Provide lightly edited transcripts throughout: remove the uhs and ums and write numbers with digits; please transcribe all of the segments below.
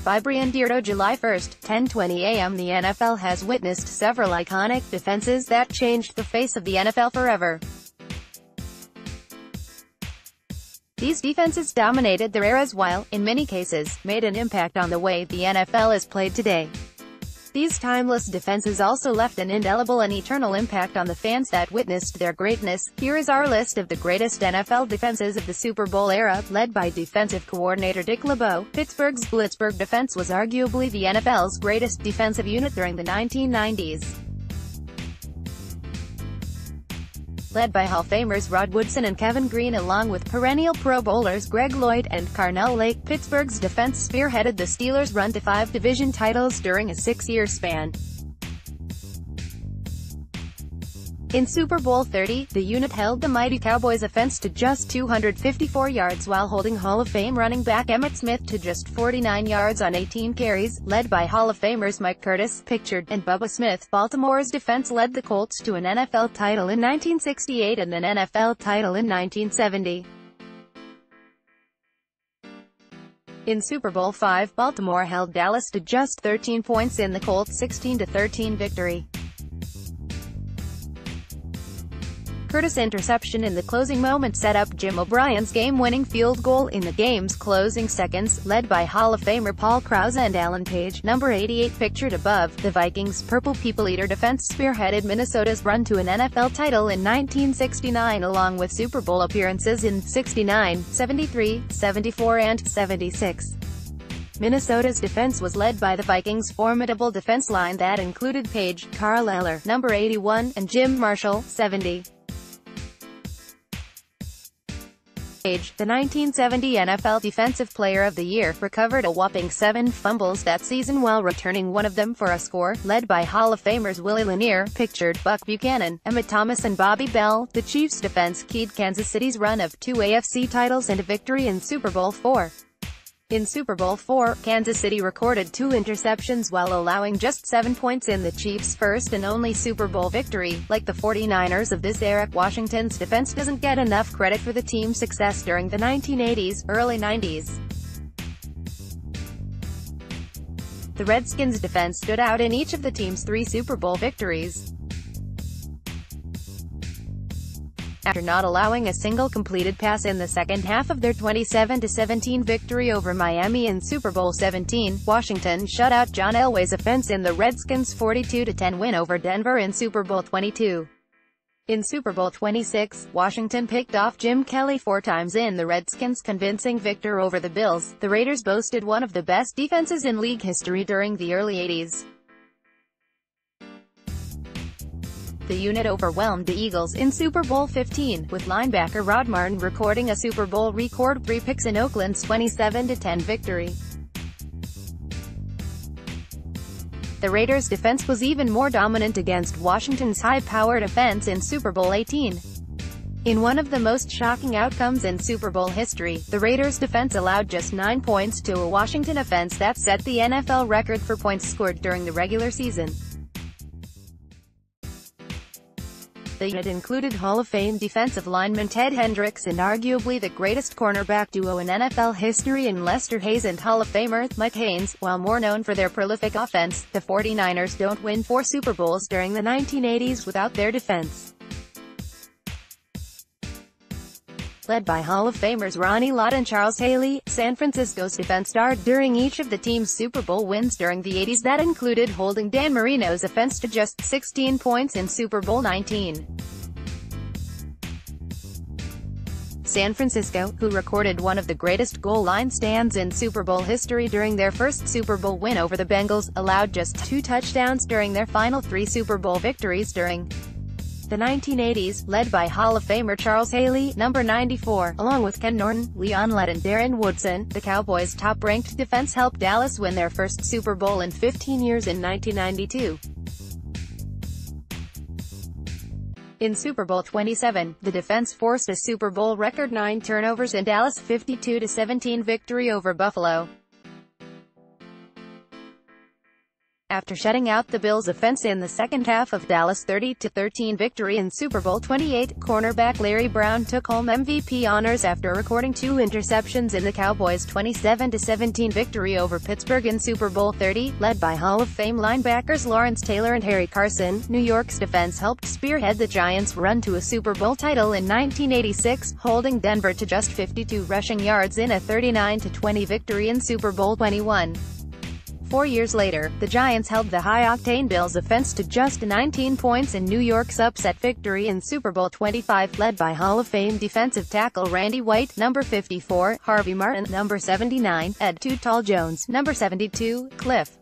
ByBryan DeArdo July 1, 10:20 a.m. The NFL has witnessed several iconic defenses that changed the face of the NFL forever. These defenses dominated their eras while, in many cases, made an impact on the way the NFL is played today. These timeless defenses also left an indelible and eternal impact on the fans that witnessed their greatness. Here is our list of the greatest NFL defenses of the Super Bowl era, led by defensive coordinator Dick LeBeau. Pittsburgh's Blitzburgh defense was arguably the NFL's greatest defensive unit during the 1990s. Led by Hall of Famers Rod Woodson and Kevin Greene along with perennial Pro Bowlers Greg Lloyd and Carnell Lake, Pittsburgh's defense spearheaded the Steelers' run to 5 division titles during a 6-year span. In Super Bowl 30, the unit held the mighty Cowboys' offense to just 254 yards while holding Hall of Fame running back Emmitt Smith to just 49 yards on 18 carries. Led by Hall of Famers Mike Curtis, Pictured, and Bubba Smith, Baltimore's defense led the Colts to an NFL title in 1968 and an NFL title in 1970. In Super Bowl 5, Baltimore held Dallas to just 13 points in the Colts' 16-13 victory. Curtis' interception in the closing moment set up Jim O'Brien's game-winning field goal in the game's closing seconds. Led by Hall of Famer Paul Krause and Alan Page, number 88 pictured above, the Vikings' Purple People Eater defense spearheaded Minnesota's run to an NFL title in 1969 along with Super Bowl appearances in 69, 73, 74 and 76. Minnesota's defense was led by the Vikings' formidable defense line that included Page, Carl Eller, number 81, and Jim Marshall, 70. Page, the 1970 NFL Defensive Player of the Year, recovered a whopping 7 fumbles that season while returning one of them for a score. Led by Hall of Famers Willie Lanier, Pictured, Buck Buchanan, Emmett Thomas and Bobby Bell, the Chiefs' defense keyed Kansas City's run of 2 AFC titles and a victory in Super Bowl IV. In Super Bowl IV, Kansas City recorded 2 interceptions while allowing just 7 points in the Chiefs' first and only Super Bowl victory. Like the 49ers of this era, Washington's defense doesn't get enough credit for the team's success during the 1980s, early 90s. The Redskins' defense stood out in each of the team's 3 Super Bowl victories. After not allowing a single completed pass in the second half of their 27-17 victory over Miami in Super Bowl XVII, Washington shut out John Elway's offense in the Redskins' 42-10 win over Denver in Super Bowl XXII. In Super Bowl XXVI, Washington picked off Jim Kelly 4 times in the Redskins' convincing victory over the Bills. The Raiders boasted one of the best defenses in league history during the early 80s. The unit overwhelmed the Eagles in Super Bowl XV, with linebacker Rod Martin recording a Super Bowl record 3 picks in Oakland's 27-10 victory. The Raiders' defense was even more dominant against Washington's high-powered offense in Super Bowl XVIII. In one of the most shocking outcomes in Super Bowl history, the Raiders' defense allowed just 9 points to a Washington offense that set the NFL record for points scored during the regular season. The unit included Hall of Fame defensive lineman Ted Hendricks and arguably the greatest cornerback duo in NFL history in Lester Hayes and Hall of Famer Mike Haynes. While more known for their prolific offense, the 49ers don't win 4 Super Bowls during the 1980s without their defense. Led by Hall of Famers Ronnie Lott and Charles Haley, San Francisco's defense starred during each of the team's Super Bowl wins during the 80s that included holding Dan Marino's offense to just 16 points in Super Bowl XIX. San Francisco, who recorded one of the greatest goal line stands in Super Bowl history during their first Super Bowl win over the Bengals, allowed just 2 touchdowns during their final 3 Super Bowl victories during the 1980s, led by Hall of Famer Charles Haley, number 94, along with Ken Norton, Leon Lett and Darren Woodson. The Cowboys' top-ranked defense helped Dallas win their first Super Bowl in 15 years in 1992. In Super Bowl XXVII, the defense forced a Super Bowl record 9 turnovers in Dallas' 52-17 victory over Buffalo. After shutting out the Bills' offense in the second half of Dallas' 30-13 victory in Super Bowl 28, cornerback Larry Brown took home MVP honors after recording 2 interceptions in the Cowboys' 27-17 victory over Pittsburgh in Super Bowl 30, led by Hall of Fame linebackers Lawrence Taylor and Harry Carson. New York's defense helped spearhead the Giants' run to a Super Bowl title in 1986, holding Denver to just 52 rushing yards in a 39-20 victory in Super Bowl 21. 4 years later, the Giants held the high-octane Bills' offense to just 19 points in New York's upset victory in Super Bowl 25, led by Hall of Fame defensive tackle Randy White, number 54, Harvey Martin, number 79, Ed Too Tall Jones, number 72, Cliff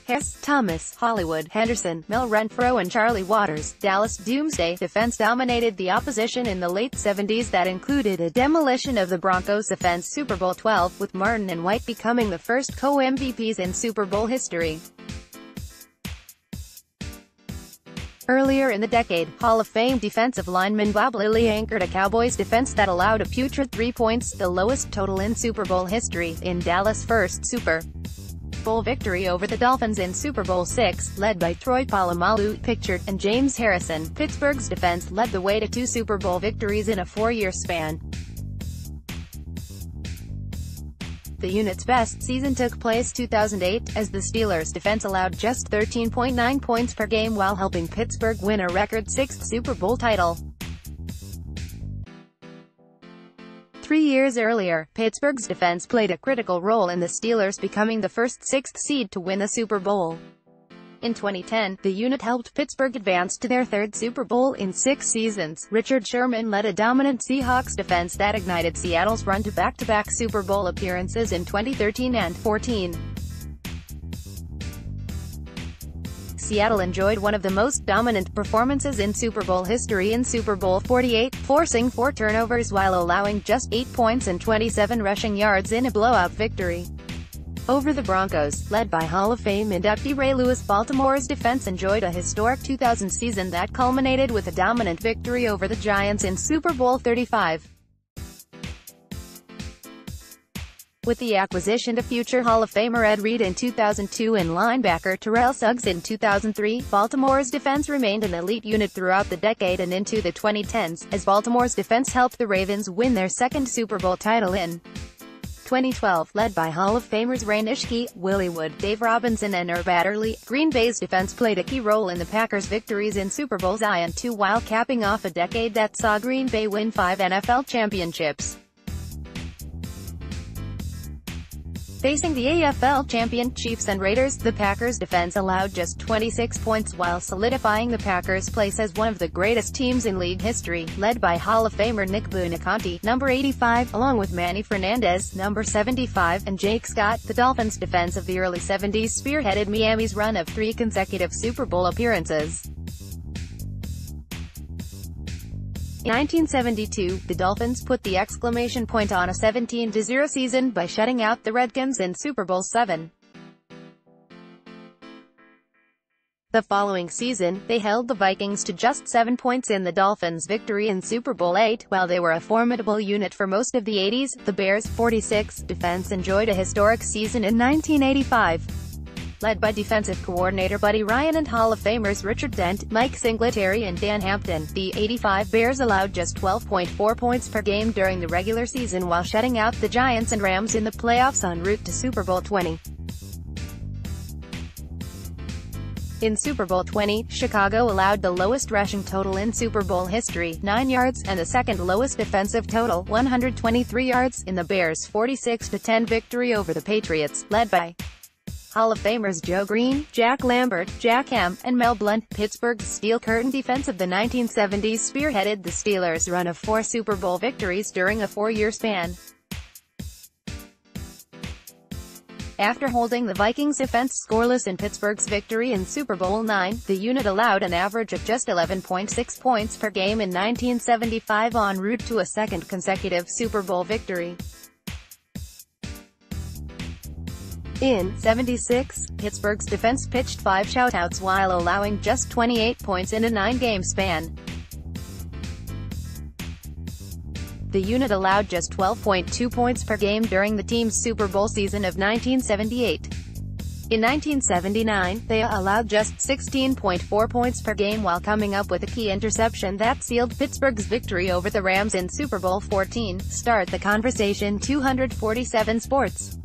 Harris, Thomas, Hollywood, Henderson, Mel Renfro and Charlie Waters. Dallas' doomsday defense dominated the opposition in the late 70s. That included a demolition of the Broncos' defense Super Bowl 12, with Martin and White becoming the first co-MVPs in Super Bowl history. Earlier in the decade, Hall of Fame defensive lineman Bob Lilly anchored a Cowboys defense that allowed a putrid 3 points, the lowest total in Super Bowl history, in Dallas' first Super Bowl victory over the Dolphins in Super Bowl 6, led by Troy Polamalu, Pictured, and James Harrison. Pittsburgh's defense led the way to 2 Super Bowl victories in a 4-year span. The unit's best season took place 2008, as the Steelers' defense allowed just 13.9 points per game while helping Pittsburgh win a record 6th Super Bowl title. 3 years earlier, Pittsburgh's defense played a critical role in the Steelers becoming the first 6th seed to win a Super Bowl. In 2010, the unit helped Pittsburgh advance to their 3rd Super Bowl in 6 seasons. Richard Sherman led a dominant Seahawks defense that ignited Seattle's run to back-to-back Super Bowl appearances in 2013 and 14. Seattle enjoyed one of the most dominant performances in Super Bowl history in Super Bowl 48, forcing 4 turnovers while allowing just 8 points and 27 rushing yards in a blowout victory over the Broncos, led by Hall of Fame inductee Ray Lewis. Baltimore's defense enjoyed a historic 2000 season that culminated with a dominant victory over the Giants in Super Bowl 35. With the acquisition of future Hall of Famer Ed Reed in 2002 and linebacker Terrell Suggs in 2003, Baltimore's defense remained an elite unit throughout the decade and into the 2010s, as Baltimore's defense helped the Ravens win their 2nd Super Bowl title in 2012, led by Hall of Famers Ray Nitschke, Willie Wood, Dave Robinson and Herb Adderley. Green Bay's defense played a key role in the Packers' victories in Super Bowls I and II while capping off a decade that saw Green Bay win 5 NFL championships. Facing the AFL champion Chiefs and Raiders, the Packers' defense allowed just 26 points while solidifying the Packers' place as one of the greatest teams in league history, led by Hall of Famer Nick Buoniconti, number 85, along with Manny Fernandez, number 75, and Jake Scott. The Dolphins' defense of the early 70s spearheaded Miami's run of 3 consecutive Super Bowl appearances. In 1972, the Dolphins put the exclamation point on a 17-0 season by shutting out the Redskins in Super Bowl 7. The following season, they held the Vikings to just 7 points in the Dolphins' victory in Super Bowl 8. While they were a formidable unit for most of the 80s, the Bears' 46 defense enjoyed a historic season in 1985. Led by defensive coordinator Buddy Ryan and Hall of Famers Richard Dent, Mike Singletary and Dan Hampton, the 85 Bears allowed just 12.4 points per game during the regular season while shutting out the Giants and Rams in the playoffs en route to Super Bowl 20. In Super Bowl 20, Chicago allowed the lowest rushing total in Super Bowl history, 9 yards, and the second lowest defensive total, 123 yards, in the Bears' 46-10 victory over the Patriots, led by Hall of Famers Joe Green, Jack Lambert, Jack Ham, and Mel Blount. Pittsburgh's Steel Curtain defense of the 1970s spearheaded the Steelers' run of 4 Super Bowl victories during a 4-year span. After holding the Vikings' defense scoreless in Pittsburgh's victory in Super Bowl 9, the unit allowed an average of just 11.6 points per game in 1975 en route to a 2nd consecutive Super Bowl victory. In '76, Pittsburgh's defense pitched 5 shutouts while allowing just 28 points in a 9-game span. The unit allowed just 12.2 points per game during the team's Super Bowl season of 1978. In 1979, they allowed just 16.4 points per game while coming up with a key interception that sealed Pittsburgh's victory over the Rams in Super Bowl XIV. Start the conversation. 247 Sports.